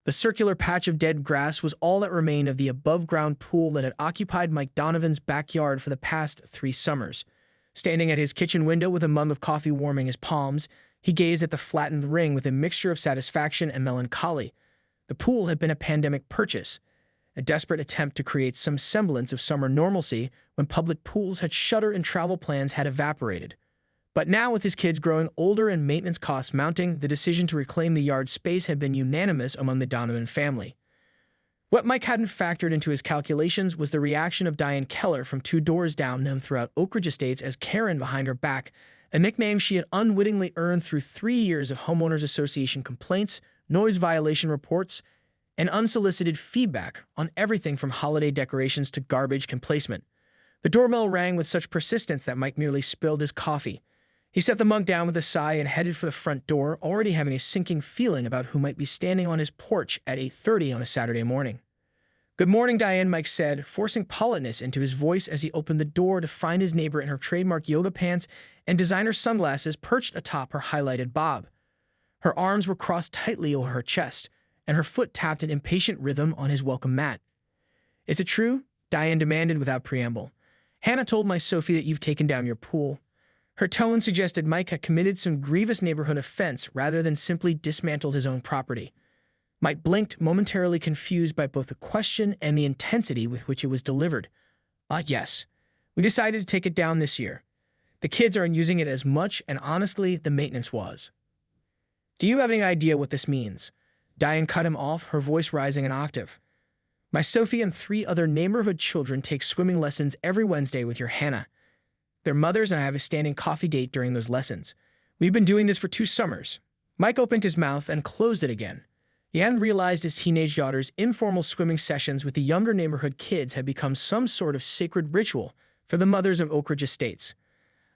The circular patch of dead grass was all that remained of the above-ground pool that had occupied Mike Donovan's backyard for the past 3 summers. Standing at his kitchen window with a mug of coffee warming his palms, he gazed at the flattened ring with a mixture of satisfaction and melancholy. The pool had been a pandemic purchase, a desperate attempt to create some semblance of summer normalcy when public pools had shuttered and travel plans had evaporated. But now, with his kids growing older and maintenance costs mounting, the decision to reclaim the yard space had been unanimous among the Donovan family. What Mike hadn't factored into his calculations was the reaction of Diane Keller from 2 doors down, known throughout Oak Ridge Estates as Karen behind her back, a nickname she had unwittingly earned through 3 years of homeowners association complaints, noise violation reports, and unsolicited feedback on everything from holiday decorations to garbage placement. The doorbell rang with such persistence that Mike nearly spilled his coffee. He set the mug down with a sigh and headed for the front door, already having a sinking feeling about who might be standing on his porch at 8:30 on a Saturday morning. "Good morning, Diane," Mike said, forcing politeness into his voice as he opened the door to find his neighbor in her trademark yoga pants and designer sunglasses perched atop her highlighted bob. Her arms were crossed tightly over her chest, and her foot tapped an impatient rhythm on his welcome mat. "Is it true?" Diane demanded without preamble. "Hannah told my Sophie that you've taken down your pool." Her tone suggested Mike had committed some grievous neighborhood offense rather than simply dismantled his own property. Mike blinked, momentarily confused by both the question and the intensity with which it was delivered. Yes. We decided to take it down this year. The kids aren't using it as much, and honestly, the maintenance was." "Do you have any idea what this means?" Diane cut him off, her voice rising an octave. "My Sophie and 3 other neighborhood children take swimming lessons every Wednesday with your Hannah. Their mothers and I have a standing coffee date during those lessons. We've been doing this for 2 summers. Mike opened his mouth and closed it again. He hadn't realized his teenage daughter's informal swimming sessions with the younger neighborhood kids had become some sort of sacred ritual for the mothers of Oak Ridge Estates.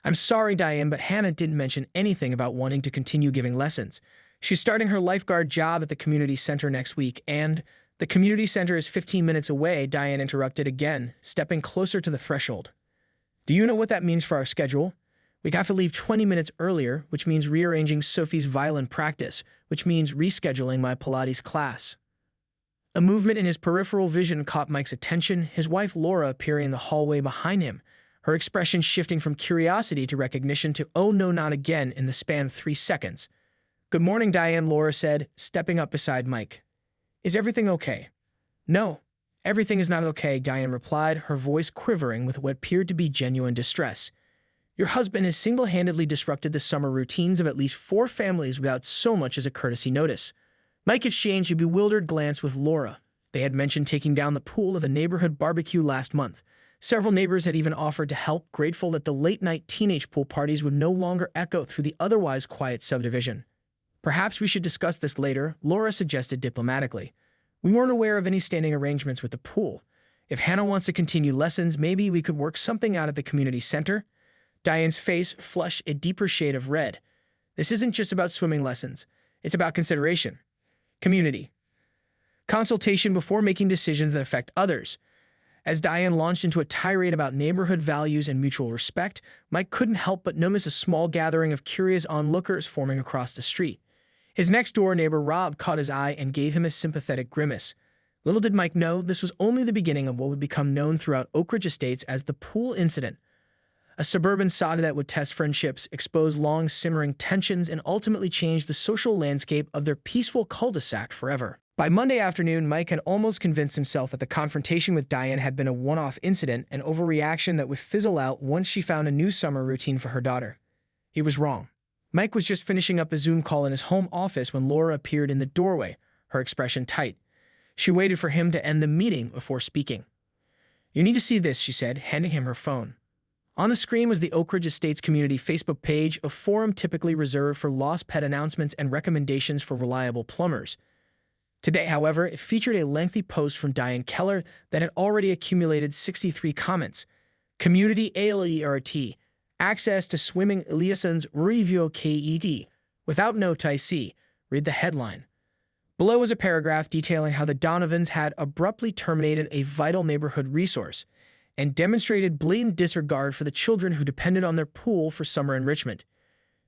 "I'm sorry, Diane, but Hannah didn't mention anything about wanting to continue giving lessons. She's starting her lifeguard job at the community center next week, and the community center is 15 minutes away," Diane interrupted again, stepping closer to the threshold. "Do you know what that means for our schedule? We'd have to leave 20 minutes earlier, which means rearranging Sophie's violin practice, which means rescheduling my Pilates class." A movement in his peripheral vision caught Mike's attention, his wife Laura appearing in the hallway behind him, her expression shifting from curiosity to recognition to "oh no, not again" in the span of 3 seconds. "Good morning, Diane," Laura said, stepping up beside Mike. "Is everything okay?" "No. Everything is not okay," Diane replied, her voice quivering with what appeared to be genuine distress. "Your husband has single-handedly disrupted the summer routines of at least 4 families without so much as a courtesy notice." Mike exchanged a bewildered glance with Laura. They had mentioned taking down the pool of a neighborhood barbecue last month. Several neighbors had even offered to help, grateful that the late-night teenage pool parties would no longer echo through the otherwise quiet subdivision. "Perhaps we should discuss this later," Laura suggested diplomatically. "We weren't aware of any standing arrangements with the pool. If Hannah wants to continue lessons, maybe we could work something out at the community center." Diane's face flushed a deeper shade of red. "This isn't just about swimming lessons. It's about consideration. Community. Consultation before making decisions that affect others." As Diane launched into a tirade about neighborhood values and mutual respect, Mike couldn't help but notice a small gathering of curious onlookers forming across the street. His next-door neighbor Rob caught his eye and gave him a sympathetic grimace. Little did Mike know this was only the beginning of what would become known throughout Oak Ridge Estates as the pool incident, a suburban saga that would test friendships, expose long-simmering tensions, and ultimately change the social landscape of their peaceful cul-de-sac forever. By Monday afternoon, Mike had almost convinced himself that the confrontation with Diane had been a one-off incident, an overreaction that would fizzle out once she found a new summer routine for her daughter. He was wrong. Mike was just finishing up a Zoom call in his home office when Laura appeared in the doorway, her expression tight. She waited for him to end the meeting before speaking. "You need to see this," she said, handing him her phone. On the screen was the Oak Ridge Estates community Facebook page, a forum typically reserved for lost pet announcements and recommendations for reliable plumbers. Today, however, it featured a lengthy post from Diane Keller that had already accumulated 63 comments. Community ALERT. Access to swimming liaisons review KED. Without note I see. Read the headline. Below was a paragraph detailing how the Donovans had abruptly terminated a vital neighborhood resource and demonstrated blatant disregard for the children who depended on their pool for summer enrichment.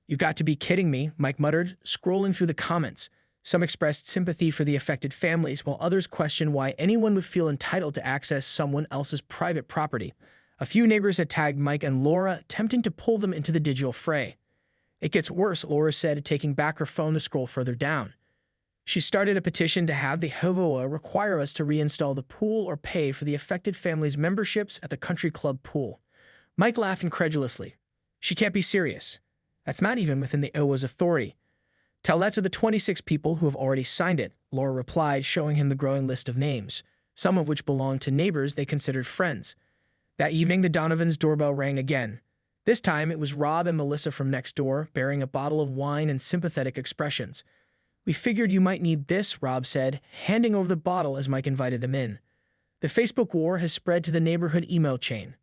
"You've got to be kidding me," Mike muttered, scrolling through the comments. Some expressed sympathy for the affected families, while others questioned why anyone would feel entitled to access someone else's private property. A few neighbors had tagged Mike and Laura, attempting to pull them into the digital fray. "It gets worse," Laura said, taking back her phone to scroll further down. She started a petition to have the homeowner require us to reinstall the pool or pay for the affected family's memberships at the country club pool. Mike laughed incredulously. "She can't be serious. That's not even within the OWA's authority." "Tell that to the 26 people who have already signed it," Laura replied, showing him the growing list of names, some of which belonged to neighbors they considered friends. That evening, the Donovans' doorbell rang again. This time, it was Rob and Melissa from next door, bearing a bottle of wine and sympathetic expressions. "We figured you might need this," Rob said, handing over the bottle as Mike invited them in. "The Facebook war has spread to the neighborhood email chain.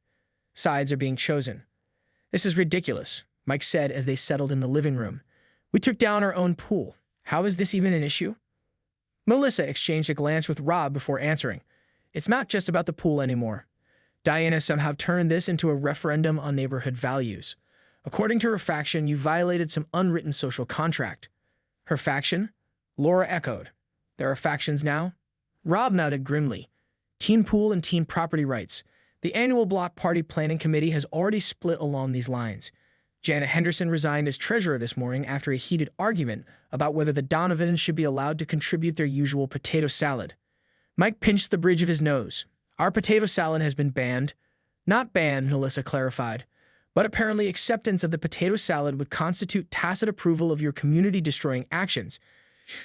Sides are being chosen." "This is ridiculous," Mike said as they settled in the living room. "We took down our own pool. How is this even an issue?" Melissa exchanged a glance with Rob before answering. "It's not just about the pool anymore. Diane has somehow turned this into a referendum on neighborhood values. According to her faction, you violated some unwritten social contract." "Her faction?" Laura echoed. "There are factions now?" Rob nodded grimly. "Teen pool and teen property rights. The annual block party planning committee has already split along these lines. Janet Henderson resigned as treasurer this morning after a heated argument about whether the Donovans should be allowed to contribute their usual potato salad." Mike pinched the bridge of his nose. "Our potato salad has been banned." "Not banned," Melissa clarified, "but apparently acceptance of the potato salad would constitute tacit approval of your community-destroying actions."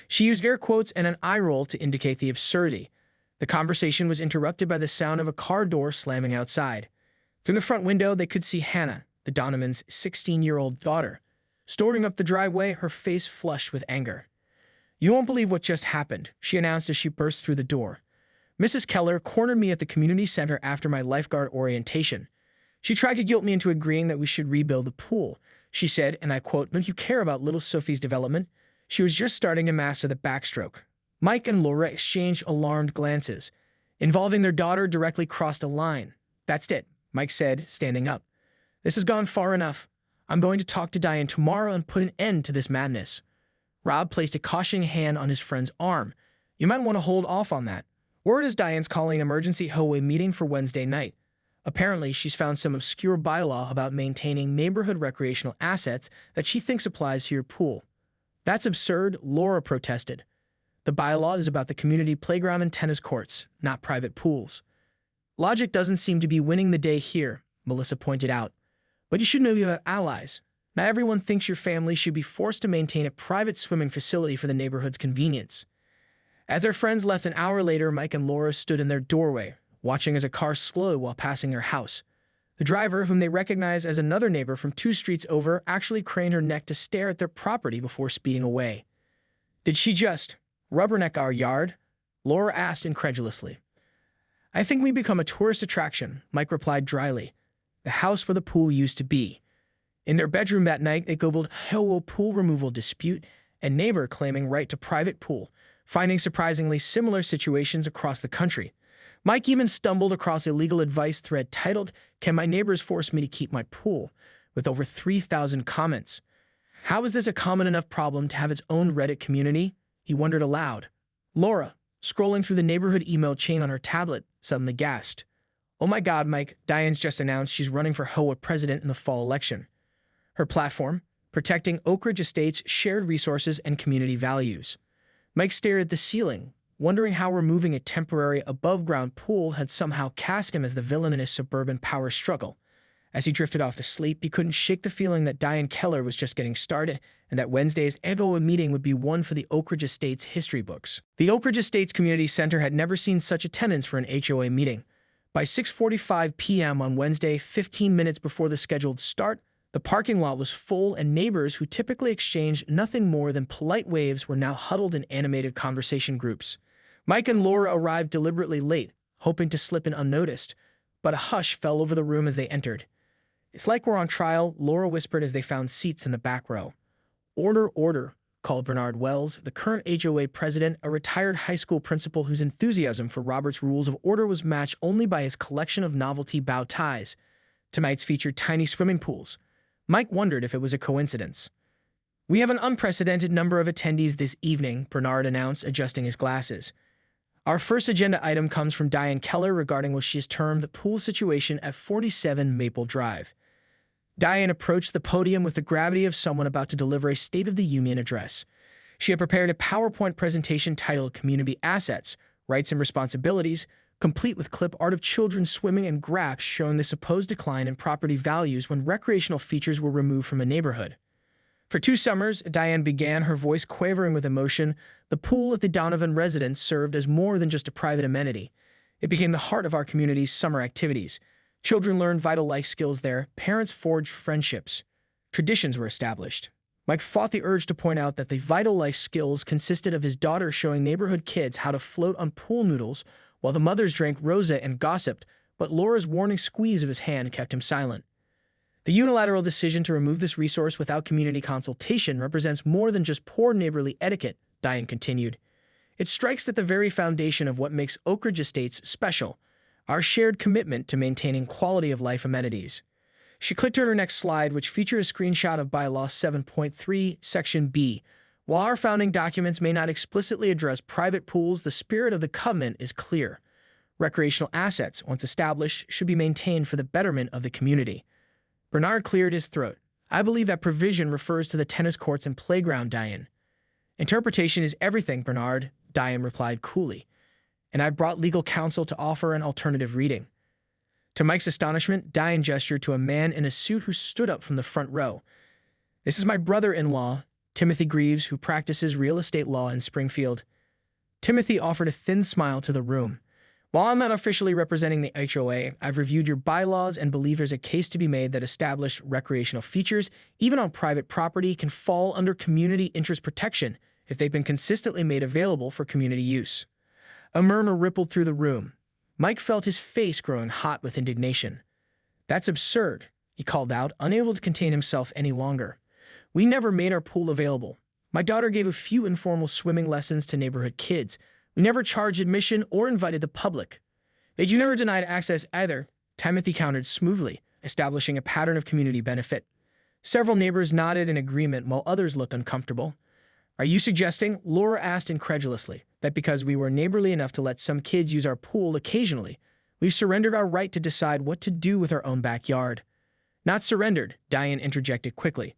She used air quotes and an eye roll to indicate the absurdity. The conversation was interrupted by the sound of a car door slamming outside. Through the front window, they could see Hannah, the Donovans' 16-year-old daughter, storming up the driveway, her face flushed with anger. "You won't believe what just happened," she announced as she burst through the door. "Mrs. Keller cornered me at the community center after my lifeguard orientation. She tried to guilt me into agreeing that we should rebuild the pool. She said, and I quote, 'Don't you care about little Sophie's development?' She was just starting to master the backstroke." Mike and Laura exchanged alarmed glances. Involving their daughter directly crossed a line. "That's it," Mike said, standing up. "This has gone far enough. I'm going to talk to Diane tomorrow and put an end to this madness." Rob placed a cautioning hand on his friend's arm. "You might want to hold off on that. Word is Diane's calling an emergency HOA meeting for Wednesday night. Apparently, she's found some obscure bylaw about maintaining neighborhood recreational assets that she thinks applies to your pool." "That's absurd," Laura protested. "The bylaw is about the community playground and tennis courts, not private pools." "Logic doesn't seem to be winning the day here," Melissa pointed out. "But you should know you have allies. Not everyone thinks your family should be forced to maintain a private swimming facility for the neighborhood's convenience." As their friends left an hour later, Mike and Laura stood in their doorway, watching as a car slowed while passing their house. The driver, whom they recognized as another neighbor from 2 streets over, actually craned her neck to stare at their property before speeding away. "Did she just rubberneck our yard?" Laura asked incredulously. "I think we become a tourist attraction," Mike replied dryly. "The house where the pool used to be." In their bedroom that night, they googled "HOA pool removal dispute" and "neighbor claiming right to private pool," finding surprisingly similar situations across the country. Mike even stumbled across a legal advice thread titled, "Can my neighbors force me to keep my pool?" with over 3,000 comments. How is this a common enough problem to have its own Reddit community? He wondered aloud. Laura, scrolling through the neighborhood email chain on her tablet, suddenly gasped. "Oh my God, Mike, Diane's just announced she's running for HOA president in the fall election." Her platform, protecting Oak Ridge Estate's shared resources and community values. Mike stared at the ceiling, wondering how removing a temporary above-ground pool had somehow cast him as the villain in his suburban power struggle. As he drifted off to sleep, he couldn't shake the feeling that Diane Keller was just getting started and that Wednesday's HOA meeting would be one for the Oak Ridge Estate's history books. The Oak Ridge Estate's Community Center had never seen such attendance for an HOA meeting. By 6:45 p.m. on Wednesday, 15 minutes before the scheduled start, the parking lot was full, and neighbors who typically exchanged nothing more than polite waves were now huddled in animated conversation groups. Mike and Laura arrived deliberately late, hoping to slip in unnoticed, but a hush fell over the room as they entered. "It's like we're on trial," Laura whispered as they found seats in the back row. "Order, order," called Bernard Wells, the current HOA president, a retired high school principal whose enthusiasm for Robert's Rules of Order was matched only by his collection of novelty bow ties. Tonight's featured tiny swimming pools. Mike wondered if it was a coincidence. We have an unprecedented number of attendees this evening, Bernard announced, adjusting his glasses. Our first agenda item comes from Diane Keller regarding what she has termed the pool situation at 47 Maple Drive. Diane approached the podium with the gravity of someone about to deliver a State of the Union address. She had prepared a PowerPoint presentation titled Community Assets, Rights and Responsibilities, complete with clip art of children swimming and graphs showing the supposed decline in property values when recreational features were removed from a neighborhood. For 2 summers, Diane began, her voice quavering with emotion. The pool at the Donovan residence served as more than just a private amenity. It became the heart of our community's summer activities. Children learned vital life skills there, parents forged friendships. Traditions were established. Mike fought the urge to point out that the vital life skills consisted of his daughter showing neighborhood kids how to float on pool noodles while the mothers drank rosé and gossiped, but Laura's warning squeeze of his hand kept him silent. The unilateral decision to remove this resource without community consultation represents more than just poor neighborly etiquette, Diane continued. It strikes at the very foundation of what makes Oak Ridge Estates special, our shared commitment to maintaining quality of life amenities. She clicked on her next slide, which featured a screenshot of Bylaw 7.3, Section B. While our founding documents may not explicitly address private pools, the spirit of the covenant is clear. Recreational assets, once established, should be maintained for the betterment of the community. Bernard cleared his throat. I believe that provision refers to the tennis courts and playground, Diane. Interpretation is everything, Bernard, Diane replied coolly, and I brought legal counsel to offer an alternative reading. To Mike's astonishment, Diane gestured to a man in a suit who stood up from the front row. This is my brother-in-law, Timothy Greaves, who practices real estate law in Springfield. Timothy offered a thin smile to the room. While I'm not officially representing the HOA, I've reviewed your bylaws and believe there's a case to be made that established recreational features, even on private property, can fall under community interest protection if they've been consistently made available for community use. A murmur rippled through the room. Mike felt his face growing hot with indignation. That's absurd, he called out, unable to contain himself any longer. We never made our pool available. My daughter gave a few informal swimming lessons to neighborhood kids. We never charged admission or invited the public. Yet you never denied access either, Timothy countered smoothly, establishing a pattern of community benefit. Several neighbors nodded in agreement while others looked uncomfortable. Are you suggesting, Laura asked incredulously, that because we were neighborly enough to let some kids use our pool occasionally, we've surrendered our right to decide what to do with our own backyard? Not surrendered, Diane interjected quickly,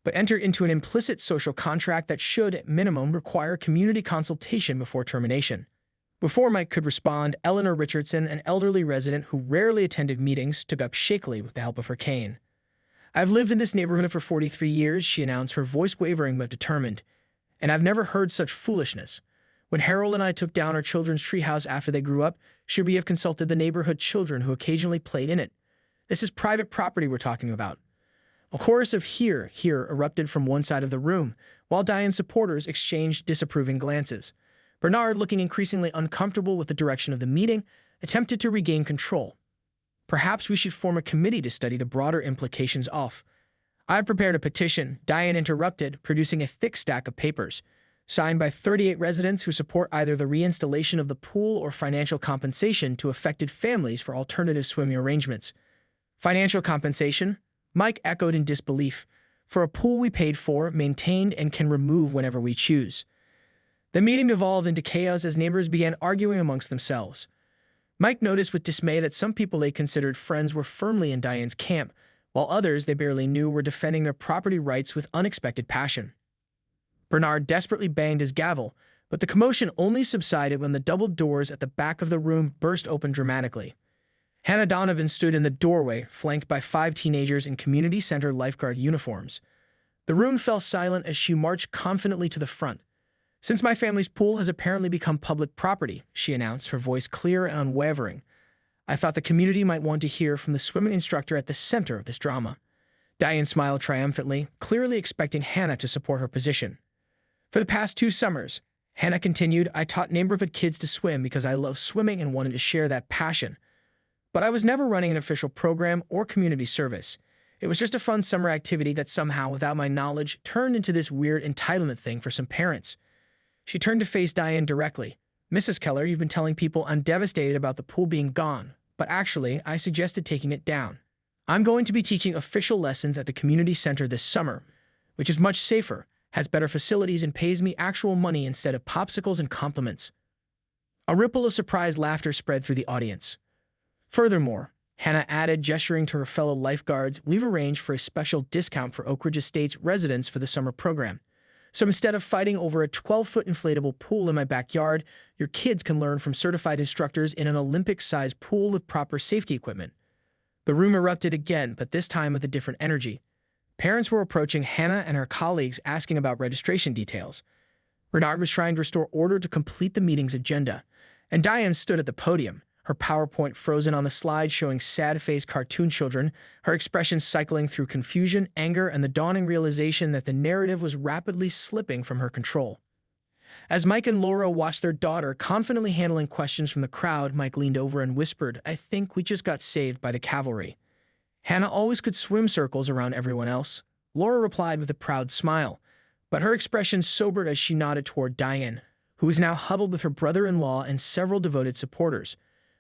but entered into an implicit social contract that should, at minimum, require community consultation before termination. Before Mike could respond, Eleanor Richardson, an elderly resident who rarely attended meetings, took up shakily with the help of her cane. I've lived in this neighborhood for 43 years, she announced, her voice wavering but determined, and I've never heard such foolishness. When Harold and I took down our children's treehouse after they grew up, should we have consulted the neighborhood children who occasionally played in it? This is private property we're talking about. A chorus of hear erupted from one side of the room, while Diane's supporters exchanged disapproving glances. Bernard, looking increasingly uncomfortable with the direction of the meeting, attempted to regain control. Perhaps we should form a committee to study the broader implications of. I've prepared a petition, Diane interrupted, producing a thick stack of papers, signed by 38 residents who support either the reinstallation of the pool or financial compensation to affected families for alternative swimming arrangements. Financial compensation? Mike echoed in disbelief. For a pool we paid for, maintained, and can remove whenever we choose. The meeting devolved into chaos as neighbors began arguing amongst themselves. Mike noticed with dismay that some people they considered friends were firmly in Diane's camp, while others they barely knew were defending their property rights with unexpected passion. Bernard desperately banged his gavel, but the commotion only subsided when the double doors at the back of the room burst open dramatically. Hannah Donovan stood in the doorway, flanked by 5 teenagers in community center lifeguard uniforms. The room fell silent as she marched confidently to the front. Since my family's pool has apparently become public property, she announced, her voice clear and unwavering, I thought the community might want to hear from the swimming instructor at the center of this drama. Diane smiled triumphantly, clearly expecting Hannah to support her position. For the past 2 summers, Hannah continued, I taught neighborhood kids to swim because I love swimming and wanted to share that passion. But I was never running an official program or community service. It was just a fun summer activity that somehow, without my knowledge, turned into this weird entitlement thing for some parents. She turned to face Diane directly. Mrs. Keller, you've been telling people I'm devastated about the pool being gone, but actually, I suggested taking it down. I'm going to be teaching official lessons at the community center this summer, which is much safer, has better facilities, and pays me actual money instead of popsicles and compliments." A ripple of surprised laughter spread through the audience. Furthermore, Hannah added, gesturing to her fellow lifeguards, "We've arranged for a special discount for Oak Ridge Estates residents for the summer program. So instead of fighting over a 12-foot inflatable pool in my backyard, your kids can learn from certified instructors in an Olympic-sized pool with proper safety equipment." The room erupted again, but this time with a different energy. Parents were approaching Hannah and her colleagues asking about registration details. Renard was trying to restore order to complete the meeting's agenda, and Diane stood at the podium, her PowerPoint frozen on the slide showing sad-faced cartoon children, her expression cycling through confusion, anger, and the dawning realization that the narrative was rapidly slipping from her control. As Mike and Laura watched their daughter confidently handling questions from the crowd, Mike leaned over and whispered, "I think we just got saved by the cavalry." Hannah always could swim circles around everyone else, Laura replied with a proud smile, but her expression sobered as she nodded toward Diane, who was now huddled with her brother-in-law and several devoted supporters.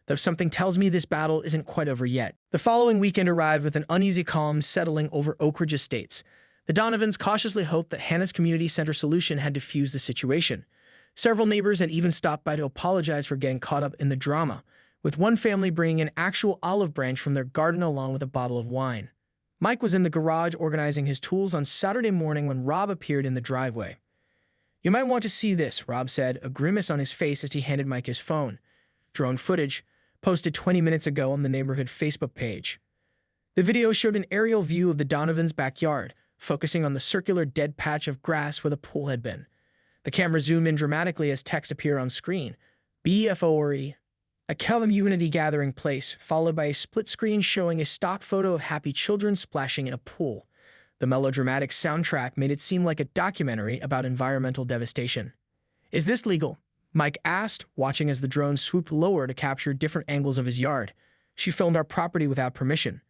Though something tells me this battle isn't quite over yet. The following weekend arrived with an uneasy calm settling over Oak Ridge Estates. The Donovans cautiously hoped that Hannah's community center solution had diffused the situation. Several neighbors had even stopped by to apologize for getting caught up in the drama, with one family bringing an actual olive branch from their garden along with a bottle of wine. Mike was in the garage organizing his tools on Saturday morning when Rob appeared in the driveway. "You might want to see this," Rob said, a grimace on his face as he handed Mike his phone. Drone footage, posted 20 minutes ago on the neighborhood Facebook page. The video showed an aerial view of the Donovans' backyard, focusing on the circular dead patch of grass where the pool had been. The camera zoomed in dramatically as text appeared on screen. BFORE, a community gathering place, followed by a split screen showing a stock photo of happy children splashing in a pool. The melodramatic soundtrack made it seem like a documentary about environmental devastation. "Is this legal?" Mike asked, watching as the drone swooped lower to capture different angles of his yard. "She filmed our property without permission."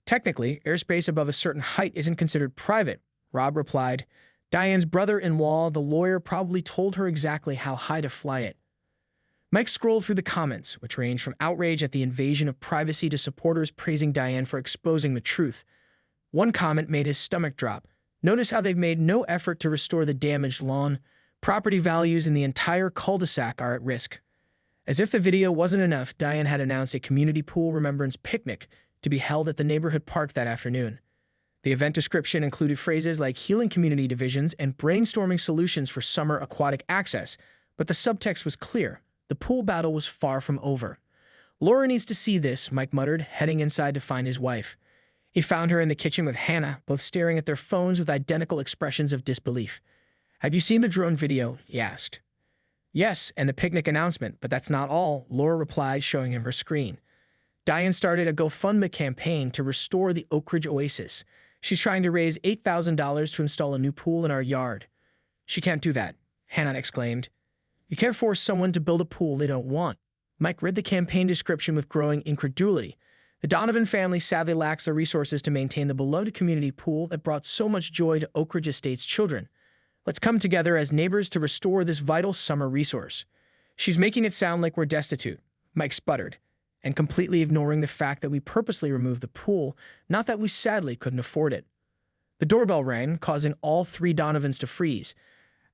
"Technically, airspace above a certain height isn't considered private," Rob replied. "Diane's brother-in-law, the lawyer, probably told her exactly how high to fly it." Mike scrolled through the comments, which ranged from outrage at the invasion of privacy to supporters praising Diane for exposing the truth. One comment made his stomach drop. "Notice how they've made no effort to restore the damaged lawn. Property values in the entire cul-de-sac are at risk." As if the video wasn't enough, Diane had announced a community pool remembrance picnic to be held at the neighborhood park that afternoon. The event description included phrases like healing community divisions and brainstorming solutions for summer aquatic access, but the subtext was clear. The pool battle was far from over. "Laura needs to see this," Mike muttered, heading inside to find his wife. He found her in the kitchen with Hannah, both staring at their phones with identical expressions of disbelief. "Have you seen the drone video?" he asked. "Yes, and the picnic announcement, but that's not all," Laura replied, showing him her screen. Diane started a GoFundMe campaign to restore the Oak Ridge Oasis. "She's trying to raise $8,000 to install a new pool in our yard." "She can't do that," Hannah exclaimed. "You can't force someone to build a pool they don't want." Mike read the campaign description with growing incredulity. The Donovan family sadly lacks the resources to maintain the beloved community pool that brought so much joy to Oak Ridge Estates children. "Let's come together as neighbors to restore this vital summer resource." "She's making it sound like we're destitute," Mike sputtered, and completely ignoring the fact that we purposely removed the pool, not that we sadly couldn't afford it. The doorbell rang, causing all three Donovans to freeze.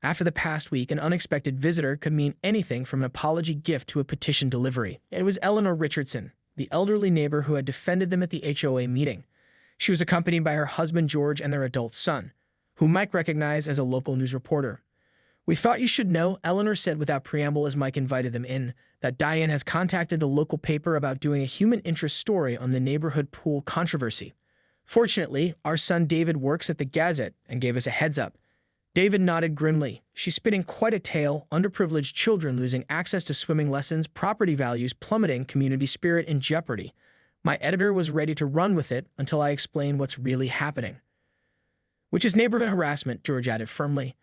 After the past week, an unexpected visitor could mean anything from an apology gift to a petition delivery. It was Eleanor Richardson, the elderly neighbor who had defended them at the HOA meeting. She was accompanied by her husband George and their adult son, whom Mike recognized as a local news reporter. "We thought you should know," Eleanor said without preamble as Mike invited them in, "that Diane has contacted the local paper about doing a human interest story on the neighborhood pool controversy. Fortunately, our son David works at the Gazette and gave us a heads up." David nodded grimly. "She's spinning quite a tale, underprivileged children losing access to swimming lessons, property values plummeting, community spirit in jeopardy. My editor was ready to run with it until I explained what's really happening." "Which is neighborhood harassment," George added firmly.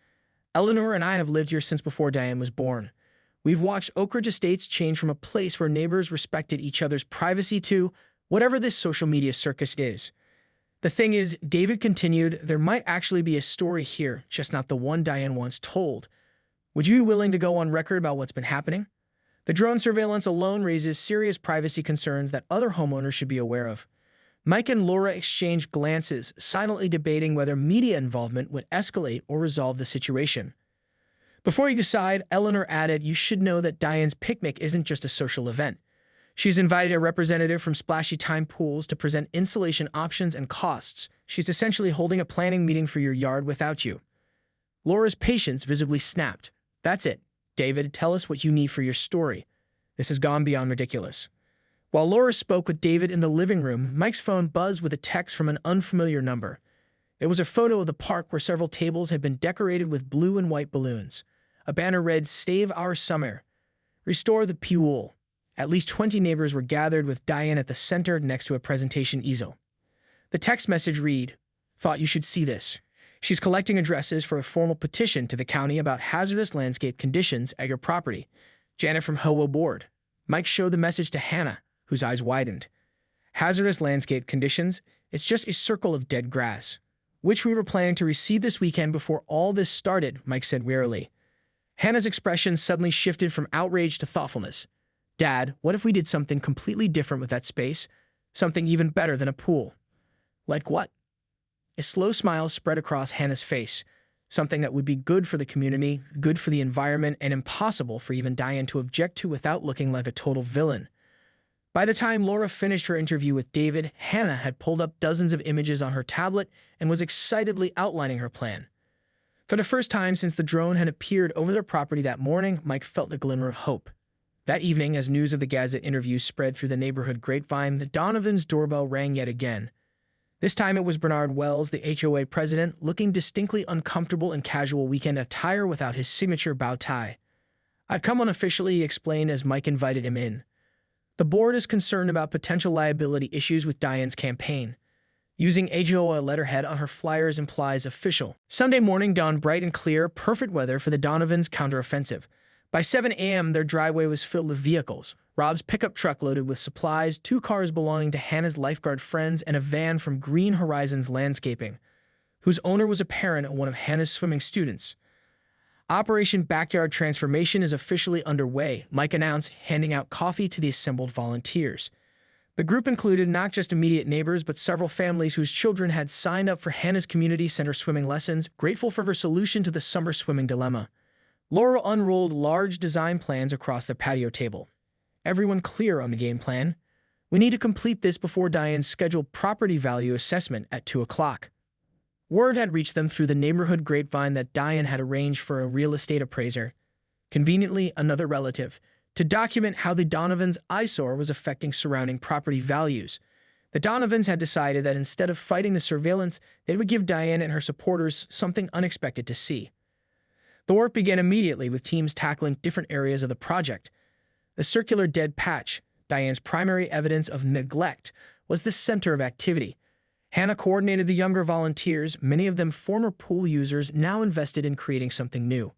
"Eleanor and I have lived here since before Diane was born. We've watched Oak Ridge Estates change from a place where neighbors respected each other's privacy to whatever this social media circus is. The thing is," David continued, "there might actually be a story here, just not the one Diane once told. Would you be willing to go on record about what's been happening? The drone surveillance alone raises serious privacy concerns that other homeowners should be aware of." Mike and Laura exchanged glances, silently debating whether media involvement would escalate or resolve the situation. Before you decide, Eleanor added, "You should know that Diane's picnic isn't just a social event. She's invited a representative from Splashy Time Pools to present installation options and costs. She's essentially holding a planning meeting for your yard without you." Laura's patience visibly snapped. "That's it. David, tell us what you need for your story. This has gone beyond ridiculous." While Laura spoke with David in the living room, Mike's phone buzzed with a text from an unfamiliar number. It was a photo of the park where several tables had been decorated with blue and white balloons. A banner read, "Save our summer. Restore the pool." At least 20 neighbors were gathered with Diane at the center next to a presentation easel. The text message read, "Thought you should see this. She's collecting addresses for a formal petition to the county about hazardous landscape conditions at your property. Janet from HOA Board." Mike showed the message to Hannah, whose eyes widened. "Hazardous landscape conditions? It's just a circle of dead grass, which we were planning to reseed this weekend before all this started," Mike said wearily. Hannah's expression suddenly shifted from outrage to thoughtfulness. "Dad, what if we did something completely different with that space? Something even better than a pool." "Like what?" A slow smile spread across Hannah's face. "Something that would be good for the community, good for the environment, and impossible for even Diane to object to without looking like a total villain." By the time Laura finished her interview with David, Hannah had pulled up dozens of images on her tablet and was excitedly outlining her plan. For the first time since the drone had appeared over their property that morning, Mike felt a glimmer of hope. That evening, as news of the Gazette interview spread through the neighborhood grapevine, the Donovans' doorbell rang yet again. This time it was Bernard Wells, the HOA president, looking distinctly uncomfortable in casual weekend attire without his signature bow tie. "I've come unofficially," he explained as Mike invited him in. "The board is concerned about potential liability issues with Diane's campaign. Using HOA letterhead on her flyers implies official." Sunday morning dawned bright and clear, perfect weather for the Donovans' counteroffensive. By 7 a.m., their driveway was filled with vehicles. Rob's pickup truck loaded with supplies, 2 cars belonging to Hannah's lifeguard friends, and a van from Green Horizons Landscaping, whose owner was a parent of one of Hannah's swimming students. "Operation Backyard Transformation is officially underway," Mike announced, handing out coffee to the assembled volunteers. The group included not just immediate neighbors, but several families whose children had signed up for Hannah's community center swimming lessons, grateful for her solution to the summer swimming dilemma. Laura unrolled large design plans across the patio table. "Everyone clear on the game plan? We need to complete this before Diane's scheduled property value assessment at 2 o'clock. Word had reached them through the neighborhood grapevine that Diane had arranged for a real estate appraiser, conveniently another relative, to document how the Donovans' eyesore was affecting surrounding property values. The Donovans had decided that instead of fighting the surveillance, they would give Diane and her supporters something unexpected to see. The work began immediately, with teams tackling different areas of the project. The circular dead patch, Diane's primary evidence of neglect, was the center of activity. Hannah coordinated the younger volunteers, many of them former pool users now invested in creating something new.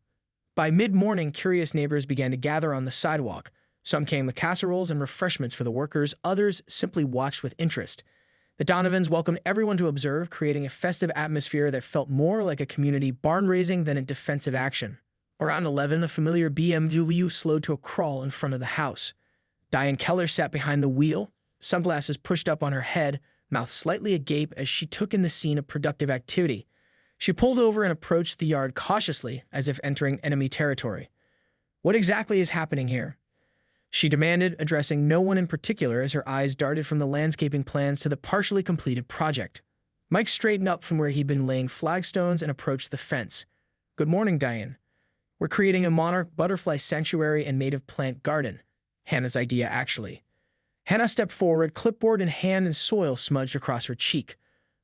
By mid-morning, curious neighbors began to gather on the sidewalk. Some came with casseroles and refreshments for the workers, others simply watched with interest. The Donovans welcomed everyone to observe, creating a festive atmosphere that felt more like a community barn-raising than a defensive action. Around 11, a familiar BMW slowed to a crawl in front of the house. Diane Keller sat behind the wheel, sunglasses pushed up on her head, mouth slightly agape as she took in the scene of productive activity. She pulled over and approached the yard cautiously, as if entering enemy territory. "What exactly is happening here?" she demanded, addressing no one in particular as her eyes darted from the landscaping plans to the partially completed project. Mike straightened up from where he'd been laying flagstones and approached the fence. "Good morning, Diane. We're creating a monarch butterfly sanctuary and native plant garden. Hannah's idea, actually." Hannah stepped forward, clipboard in hand and soil smudged across her cheek.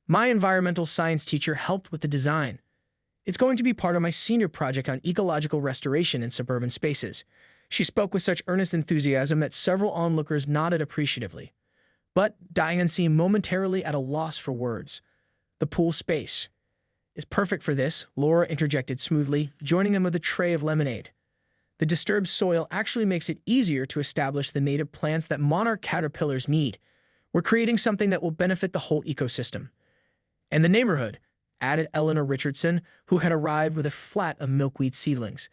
"My environmental science teacher helped with the design. It's going to be part of my senior project on ecological restoration in suburban spaces." She spoke with such earnest enthusiasm that several onlookers nodded appreciatively. But Diane seemed momentarily at a loss for words. "The pool space is perfect for this," Laura interjected smoothly, joining them with a tray of lemonade. "The disturbed soil actually makes it easier to establish the native plants that monarch caterpillars need. We're creating something that will benefit the whole ecosystem." "And the neighborhood," added Eleanor Richardson, who had arrived with a flat of milkweed seedlings.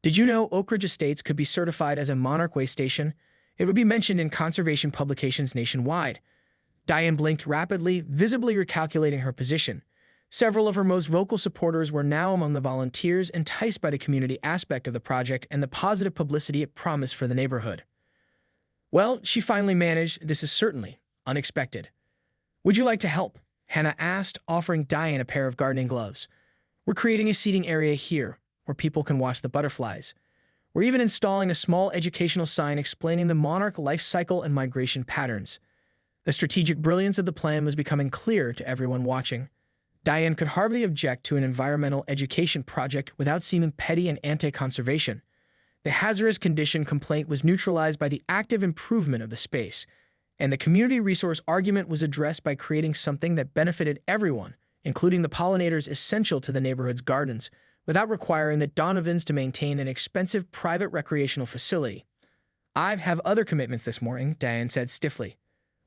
"Did you know Oak Ridge Estates could be certified as a monarch way station? It would be mentioned in conservation publications nationwide." Diane blinked rapidly, visibly recalculating her position. Several of her most vocal supporters were now among the volunteers, enticed by the community aspect of the project and the positive publicity it promised for the neighborhood. Well, she finally managed. This is certainly unexpected. Would you like to help? Hannah asked, offering Diane a pair of gardening gloves. We're creating a seating area here, where people can watch the butterflies. We're even installing a small educational sign explaining the monarch life cycle and migration patterns. The strategic brilliance of the plan was becoming clear to everyone watching. Diane could hardly object to an environmental education project without seeming petty and anti-conservation. The hazardous condition complaint was neutralized by the active improvement of the space, and the community resource argument was addressed by creating something that benefited everyone, including the pollinators essential to the neighborhood's gardens, without requiring the Donovans to maintain an expensive private recreational facility. I have other commitments this morning, Diane said stiffly,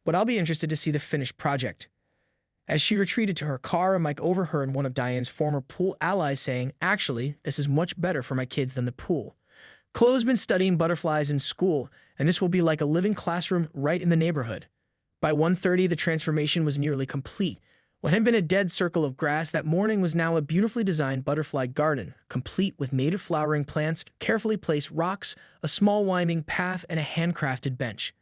but I'll be interested to see the finished project. As she retreated to her car, Mike overheard one of Diane's former pool allies saying, "Actually, this is much better for my kids than the pool. Chloe's been studying butterflies in school, and this will be like a living classroom right in the neighborhood." By 1:30, the transformation was nearly complete. What had been a dead circle of grass that morning was now a beautifully designed butterfly garden, complete with native flowering plants, carefully placed rocks, a small winding path, and a handcrafted bench.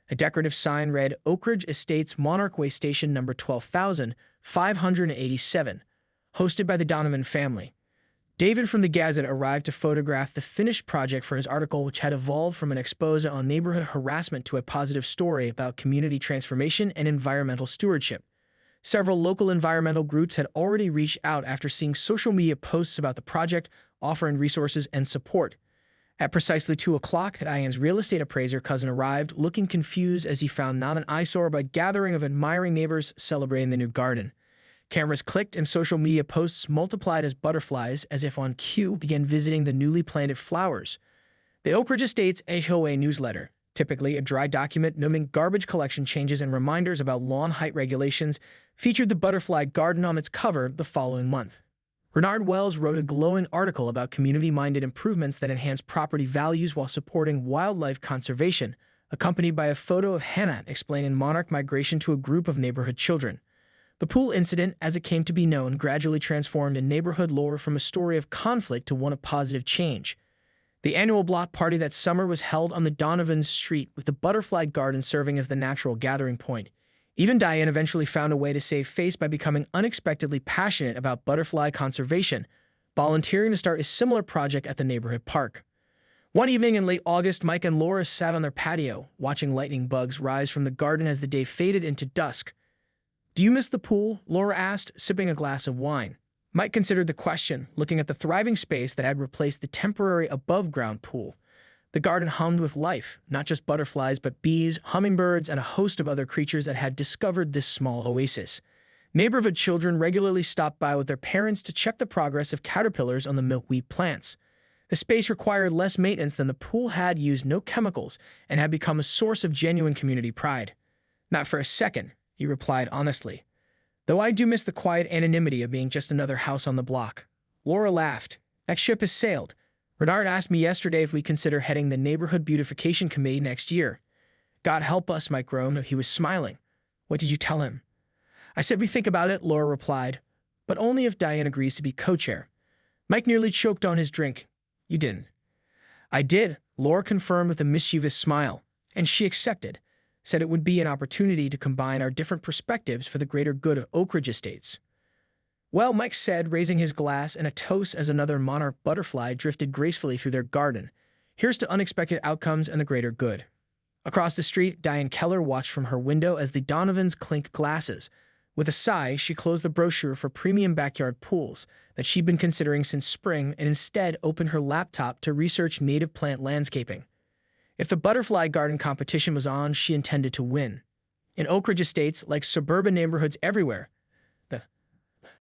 A decorative sign read, "Oak Ridge Estates Monarch Way Station number 12,587, hosted by the Donovan family." David from the Gazette arrived to photograph the finished project for his article, which had evolved from an expose on neighborhood harassment to a positive story about community transformation and environmental stewardship. Several local environmental groups had already reached out after seeing social media posts about the project, offering resources and support. At precisely 2 o'clock, Diane's real estate appraiser cousin arrived, looking confused as he found not an eyesore but a gathering of admiring neighbors celebrating the new garden. Cameras clicked and social media posts multiplied as butterflies, as if on cue, began visiting the newly planted flowers. The Oak Ridge Estates HOA newsletter, typically a dry document noting garbage collection changes and reminders about lawn height regulations, featured the butterfly garden on its cover the following month. Renard Wells wrote a glowing article about community-minded improvements that enhance property values while supporting wildlife conservation, accompanied by a photo of Hannah explaining monarch migration to a group of neighborhood children. The pool incident, as it came to be known, gradually transformed in neighborhood lore from a story of conflict to one of positive change. The annual block party that summer was held on the Donovan Street, with the butterfly garden serving as the natural gathering point. Even Diane eventually found a way to save face by becoming unexpectedly passionate about butterfly conservation, volunteering to start a similar project at the neighborhood park. One evening in late August, Mike and Laura sat on their patio, watching lightning bugs rise from the garden as the day faded into dusk. "Do you miss the pool?" Laura asked, sipping a glass of wine. Mike considered the question, looking at the thriving space that had replaced the temporary above-ground pool. The garden hummed with life, not just butterflies, but bees, hummingbirds, and a host of other creatures that had discovered this small oasis. Neighborhood children regularly stopped by with their parents to check the progress of caterpillars on the milkweed plants. The space required less maintenance than the pool had, used no chemicals, and had become a source of genuine community pride. "Not for a second," he replied honestly. "Though I do miss the quiet anonymity of being just another house on the block." Laura laughed. "That ship has sailed. Renard asked me yesterday if we consider heading the Neighborhood Beautification Committee next year." "God help us," Mike groaned. He was smiling. "What did you tell him?" "I said we think about it," Laura replied, "but only if Diane agrees to be co-chair." Mike nearly choked on his drink. "You didn't?" "I did," Laura confirmed with a mischievous smile, "and she accepted. Said it would be an opportunity to combine our different perspectives for the greater good of Oak Ridge Estates." "Well," Mike said, raising his glass in a toast as another monarch butterfly drifted gracefully through their garden. "Here's to unexpected outcomes and the greater good." Across the street, Diane Keller watched from her window as the Donovans clinked glasses. With a sigh, she closed the brochure for premium backyard pools that she'd been considering since spring and instead opened her laptop to research native plant landscaping. If the butterfly garden competition was on, she intended to win. In Oak Ridge Estates, like suburban neighborhoods everywhere,